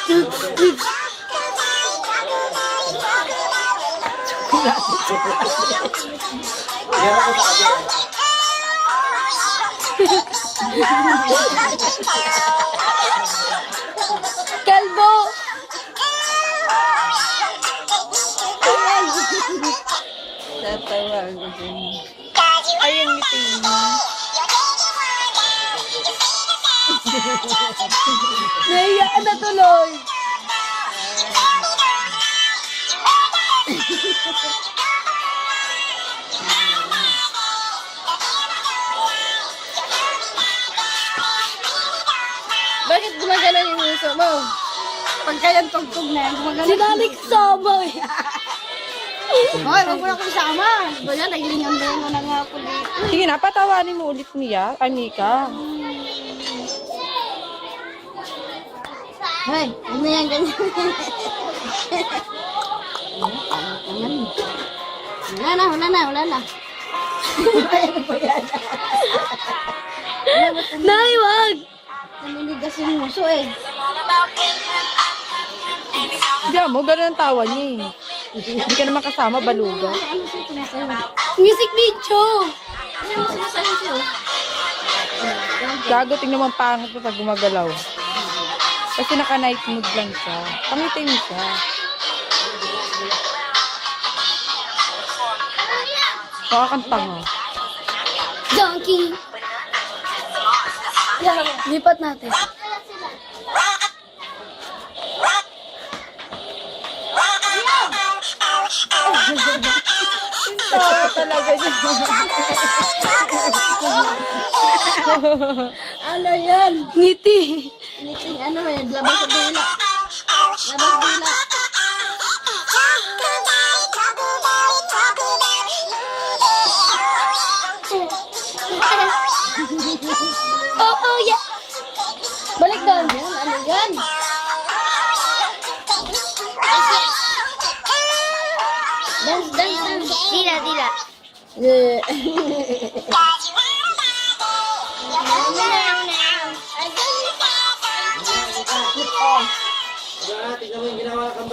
Kalbo! Tatawa ako dyan. Ayun, ngiti mo. Nahiyaan na tuloy. Bakit gumagana yung uso mo? Pagka yan tugtog na, gumagana. Sinali kasama eh. Hoy, wag mo na akong isama. Ba yan, nagilingan-lingan na nga ako dito. Sige na, patawanin mo ulit niya. Ay, Mika. Hoy, ano yan ganyan? Wala na. Nay, wag! Naninigas yung muso eh. Diyan mo, gano'n ang tawa niya eh. Hindi ka naman kasama, baluga. Music video! Gago, tingnan mo ang pangit mo pag gumagalaw. Kasi naka-night mood lang siya. Pangitin mo siya. Pakakanta mo. Donkey! Lipat natin. Tawa talaga niya. Ano yan? Ngiti. Ngiti, ano eh, labas sa dila. Labas dila. Oh, yeah. Balik doon. Yan, ano yan? Dance. Dila. Tingnan mo yung ginawa kang